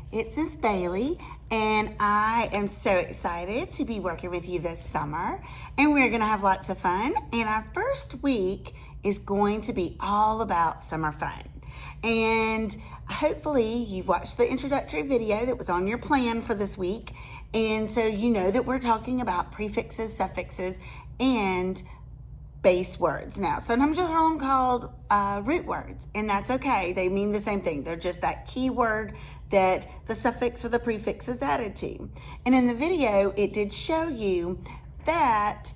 It's Miss Bailey, and I am so excited to be working with you this summer, and we're going to have lots of fun. And our first week is going to be all about summer fun. And hopefully you've watched the introductory video that was on your plan for this week, and so you know that we're talking about prefixes, suffixes, and base words. Now, sometimes you'll hear them called root words, and that's okay. They mean the same thing. They're just that key word that the suffix or the prefix is added to. And in the video, it did show you that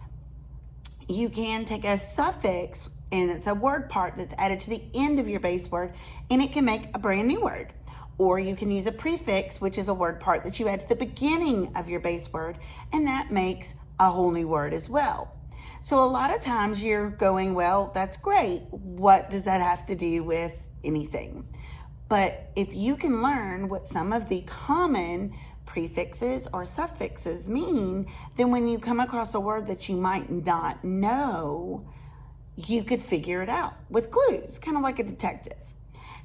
you can take a suffix, and it's a word part that's added to the end of your base word, and it can make a brand new word. Or you can use a prefix, which is a word part that you add to the beginning of your base word, and that makes a whole new word as well. So a lot of times you're going, well, that's great. What does that have to do with anything? But if you can learn what some of the common prefixes or suffixes mean, then when you come across a word that you might not know, you could figure it out with clues, kind of like a detective.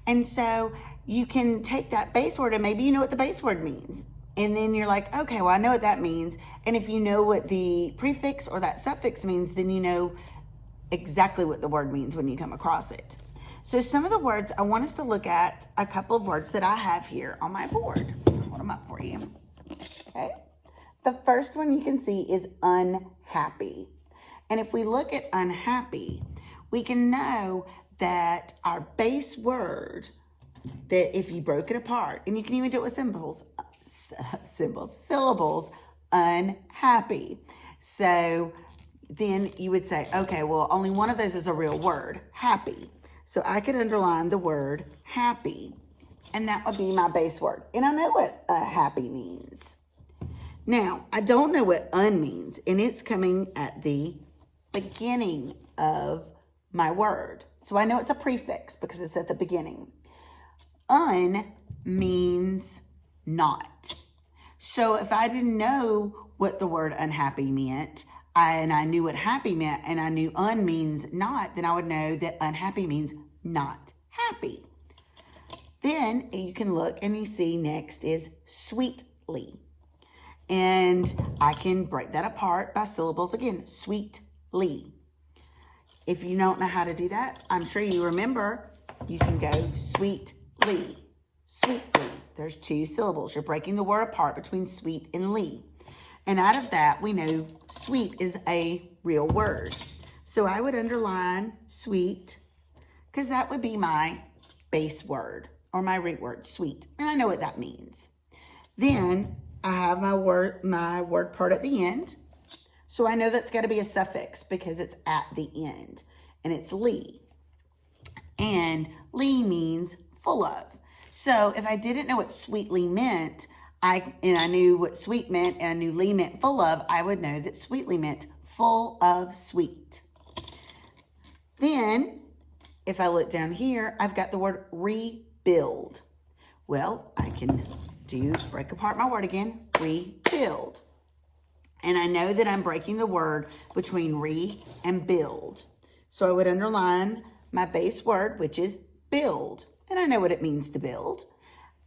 And so you can take that base word, and maybe you know what the base word means. And then you're like, okay, well, I know what that means. And if you know what the prefix or that suffix means, then you know exactly what the word means when you come across it. So some of the words, I want us to look at a couple of words that I have here on my board. I'll hold them up for you. Okay. The first one you can see is unhappy. And if we look at unhappy, we can know that our base word, that if you broke it apart, and you can even do it with syllables, unhappy. So then you would say, okay, well, only one of those is a real word, happy. So I could underline the word happy, and that would be my base word. And I know what happy means. Now, I don't know what means, and it's coming at the beginning of my word. So I know it's a prefix because it's at the beginning. Means not. So if I didn't know what the word unhappy meant, and I knew what happy meant, and I knew means not, then I would know that unhappy means not happy. Then you can look and you see next is sweetly. And I can break that apart by syllables again, sweetly. If you don't know how to do that, I'm sure you remember, you can go sweetly, sweetly. There's two syllables. You're breaking the word apart between sweet and ly. And out of that, we know sweet is a real word. So I would underline sweet, because that would be my base word or my root word, sweet. And I know what that means. Then I have my word part at the end. So I know that's got to be a suffix because it's at the end. And it's ly. And ly means full of. So if I didn't know what sweetly meant, I knew what sweet meant, and I knew ly meant full of, I would know that sweetly meant full of sweet. Then, if I look down here, I've got the word rebuild. Well, I can break apart my word again, rebuild. And I know that I'm breaking the word between re and build. So I would underline my base word, which is build. And I know what it means to build.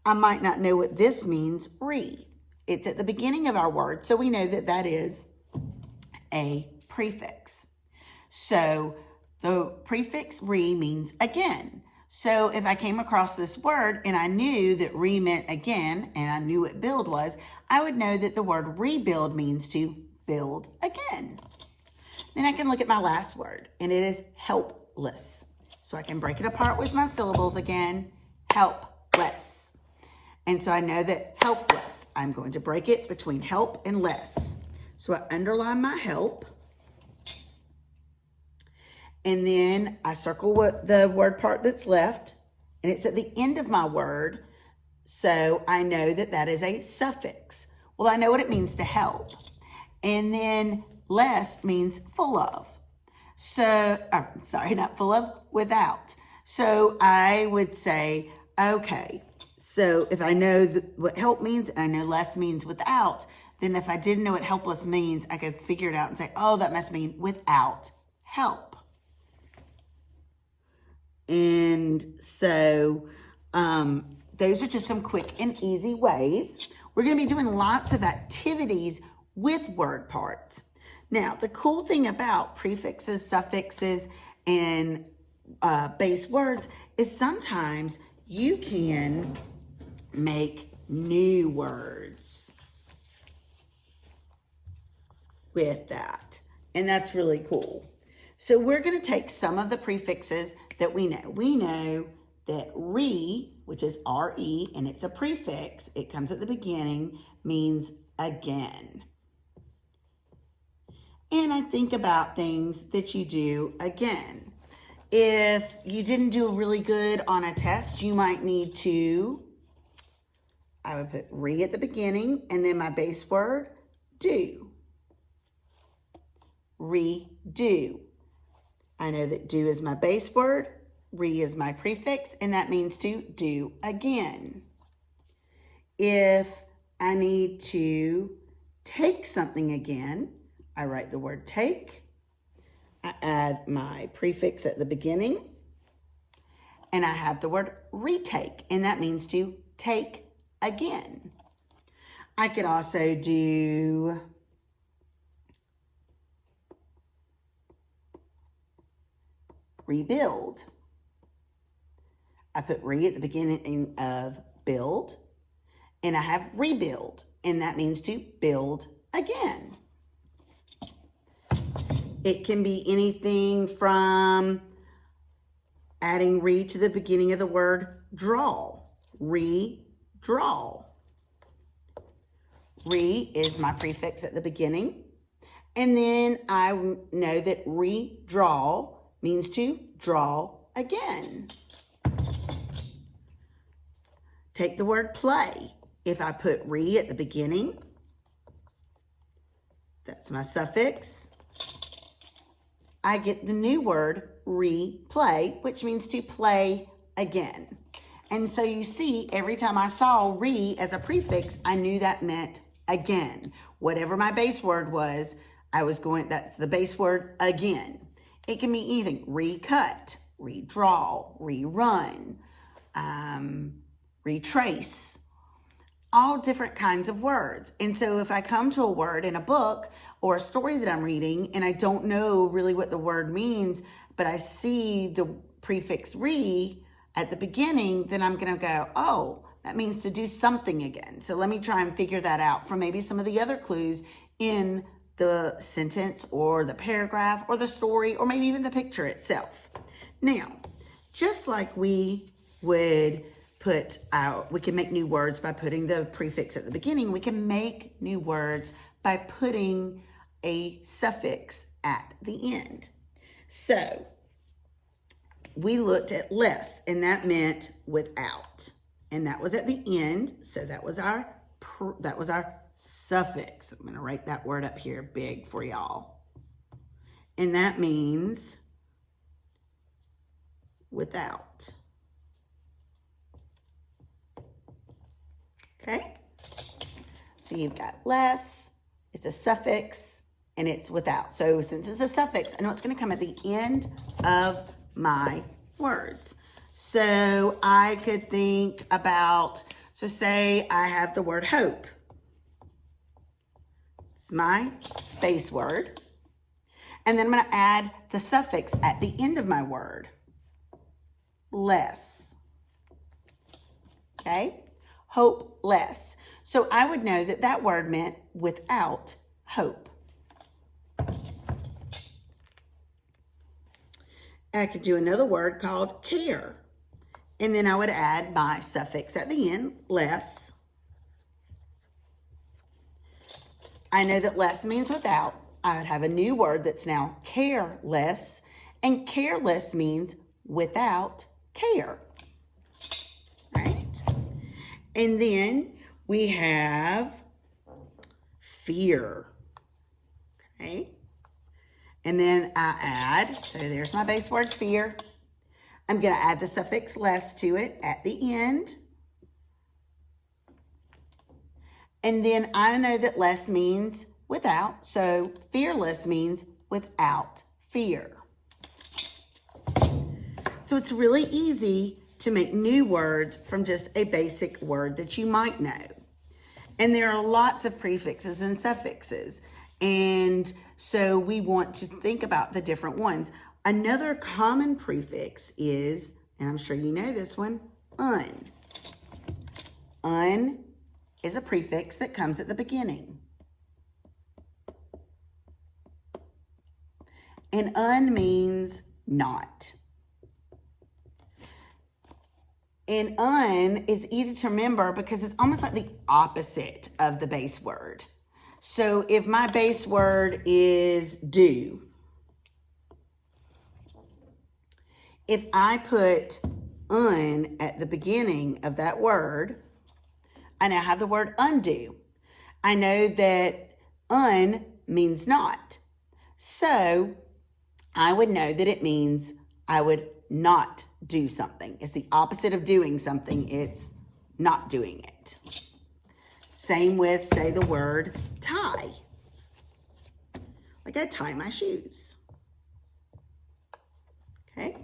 I might not know what this means, re. It's at the beginning of our word, so we know that that is a prefix. So the prefix re means again. So if I came across this word and I knew that re meant again, and I knew what build was, I would know that the word rebuild means to build again. Then I can look at my last word, and it is helpless. So I can break it apart with my syllables again, helpless. And so I know that helpless, I'm going to break it between help and less. So I underline my help. And then I circle what the word part that's left, and it's at the end of my word. So I know that that is a suffix. Well, I know what it means to help. And then less means full of. So, sorry, not full of, without. So I would say, okay, so if I know what help means and I know less means without, then if I didn't know what helpless means, I could figure it out and say, oh, that must mean without help. And so those are just some quick and easy ways. We're going to be doing lots of activities with word parts. Now, the cool thing about prefixes, suffixes, and base words is sometimes you can make new words with that. And that's really cool. So we're going to take some of the prefixes that we know. We know that re, which is R-E, and it's a prefix, it comes at the beginning, means again. And I think about things that you do again. If you didn't do really good on a test, you might need to, I would put re at the beginning, and then my base word, do. Redo. I know that do is my base word, re is my prefix, and that means to do again. If I need to take something again, I write the word take. I add my prefix at the beginning, and I have the word retake, and that means to take again. I could also do rebuild. I put re at the beginning of build, and I have rebuild, and that means to build again. It can be anything from adding re to the beginning of the word draw. Redraw. Re is my prefix at the beginning. And then I know that redraw means to draw again. Take the word play. If I put re at the beginning, that's my suffix, I get the new word replay, which means to play again. And so you see, every time I saw re as a prefix, I knew that meant again. Whatever my base word was, that's the base word again. It can be anything: recut, redraw, rerun, retrace, all different kinds of words. And so if I come to a word in a book or a story that I'm reading and I don't know really what the word means, but I see the prefix re at the beginning, then I'm going to go, oh, that means to do something again. So let me try and figure that out from maybe some of the other clues in the sentence or the paragraph or the story or maybe even the picture itself. Now, just like we would we can make new words by putting the prefix at the beginning, we can make new words by putting a suffix at the end. So we looked at less, and that meant without, and that was at the end. So that was our suffix. I'm going to write that word up here big for y'all, and that means without. Okay, so you've got less, it's a suffix, and it's without. So since it's a suffix, I know it's going to come at the end of my words. So I could think about, so say I have the word hope. It's my base word. And then I'm going to add the suffix at the end of my word. Less. Okay? Hopeless. So I would know that that word meant without hope. I could do another word called care. And then I would add my suffix at the end, less. I know that less means without. I would have a new word that's now careless. And careless means without care. Right? And then we have fear. Okay? And then I add, so there's my base word, fear. I'm going to add the suffix less to it at the end. And then I know that less means without, so fearless means without fear. So it's really easy to make new words from just a basic word that you might know. And there are lots of prefixes and suffixes. And so we want to think about the different ones. Another common prefix is, and I'm sure you know this one, un. Un is a prefix that comes at the beginning. And un means not. And un is easy to remember because it's almost like the opposite of the base word. So if my base word is do, if I put un at the beginning of that word, I now have the word undo. I know that un means not. So I would know that it means I would not do something. It's the opposite of doing something. It's not doing it. Same with, say, the word tie. Like I tie my shoes. Okay.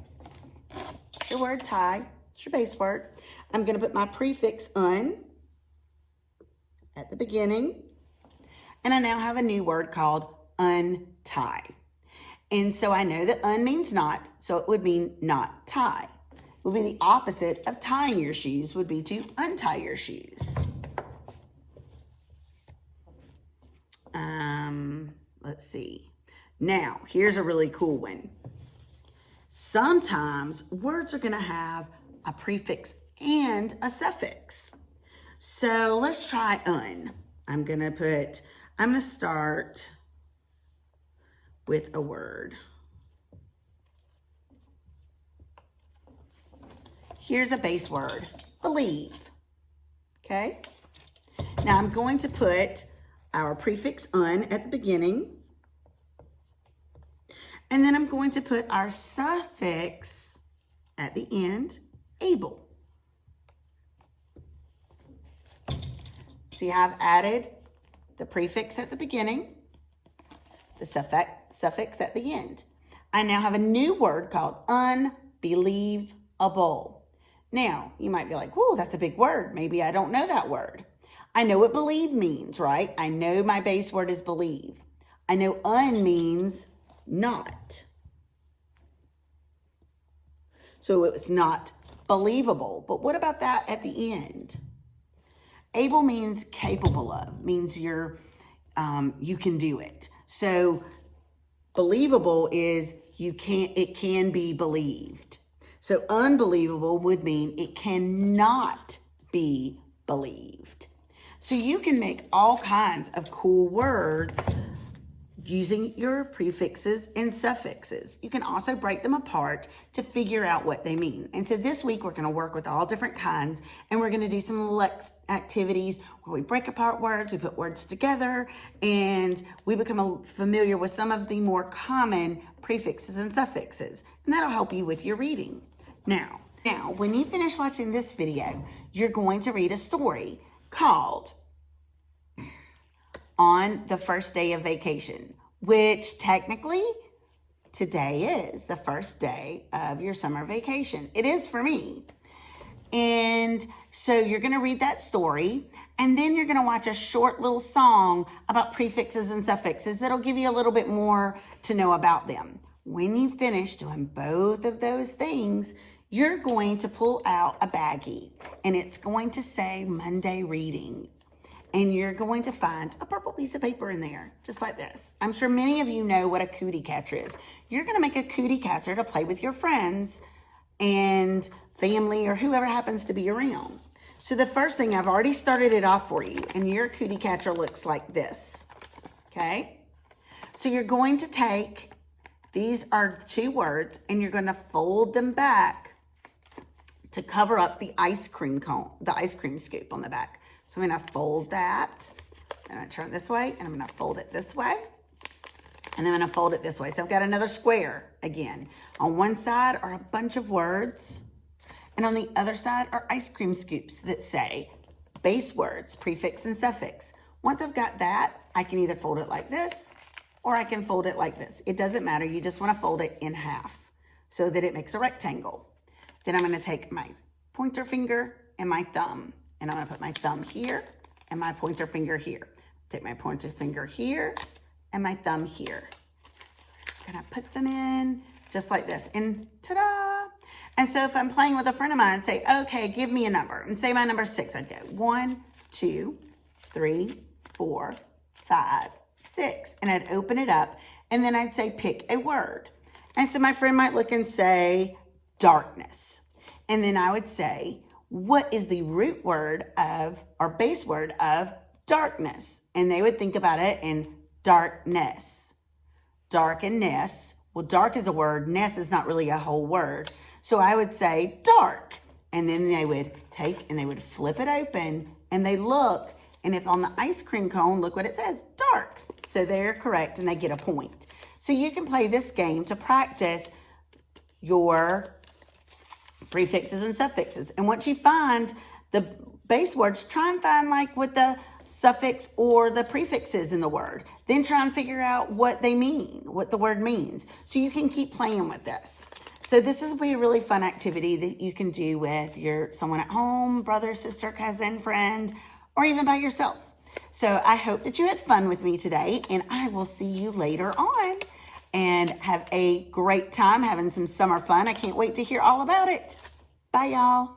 The word tie, it's your base word. I'm going to put my prefix un at the beginning. And I now have a new word called untie. And so I know that un means not, so it would mean not tie. It would be the opposite of tying your shoes, would be to untie your shoes. Let's see. Now, here's a really cool one. Sometimes words are going to have a prefix and a suffix. So let's try un. I'm going to start with a word. Here's a base word, believe. Okay? Now I'm going to put our prefix un at the beginning. And then I'm going to put our suffix at the end, able. See how I've added the prefix at the beginning, the suffix at the end. I now have a new word called unbelievable. Now, you might be like, whoa, that's a big word. Maybe I don't know that word. I know what believe means, right? I know my base word is believe. I know un means not. So it's not believable. But what about that at the end? Able means capable of, means you can do it. So believable is it can be believed. So unbelievable would mean it cannot be believed. So you can make all kinds of cool words using your prefixes and suffixes. You can also break them apart to figure out what they mean. And so this week we're going to work with all different kinds, and we're going to do some activities where we break apart words, we put words together, and we become familiar with some of the more common prefixes and suffixes. And that'll help you with your reading. Now, when you finish watching this video, you're going to read a story called On the First Day of Vacation, which technically today is the first day of your summer vacation. It is for me. And so you're going to read that story, and then you're going to watch a short little song about prefixes and suffixes that'll give you a little bit more to know about them. When you finish doing both of those things, you're going to pull out a baggie, and it's going to say Monday Reading. And you're going to find a purple piece of paper in there, just like this. I'm sure many of you know what a cootie catcher is. You're going to make a cootie catcher to play with your friends and family or whoever happens to be around. So the first thing, I've already started it off for you, and your cootie catcher looks like this, okay? So you're going to take, these are two words, and you're going to fold them back to cover up the ice cream cone, the ice cream scoop on the back. So I'm going to fold that, and I turn it this way, and I'm going to fold it this way, and I'm going to fold it this way. So I've got another square again. On one side are a bunch of words, and on the other side are ice cream scoops that say base words, prefix and suffix. Once I've got that, I can either fold it like this, or I can fold it like this. It doesn't matter. You just want to fold it in half so that it makes a rectangle. Then I'm going to take my pointer finger, and my thumb. And I'm gonna put my thumb here and my pointer finger here. Take my pointer finger here and my thumb here. And I put them in just like this, and ta-da! And so if I'm playing with a friend of mine, I'd say, okay, give me a number. And say my number's 6. I'd go 1, 2, 3, 4, 5, 6. And I'd open it up, and then I'd say, pick a word. And so my friend might look and say, darkness. And then I would say, what is the root word of, or base word of, darkness? And they would think about it in darkness. Darkness. Well, dark is a word. Ness is not really a whole word. So I would say dark. And then they would take and they would flip it open and they look. And if on the ice cream cone, look what it says, dark. So they're correct and they get a point. So you can play this game to practice your prefixes and suffixes. And once you find the base words, try and find like what the suffix or the prefix is in the word. Then try and figure out what they mean, what the word means. So you can keep playing with this. So this will be a really fun activity that you can do with someone at home, brother, sister, cousin, friend, or even by yourself. So I hope that you had fun with me today, and I will see you later on. And have a great time having some summer fun. I can't wait to hear all about it. Bye, y'all.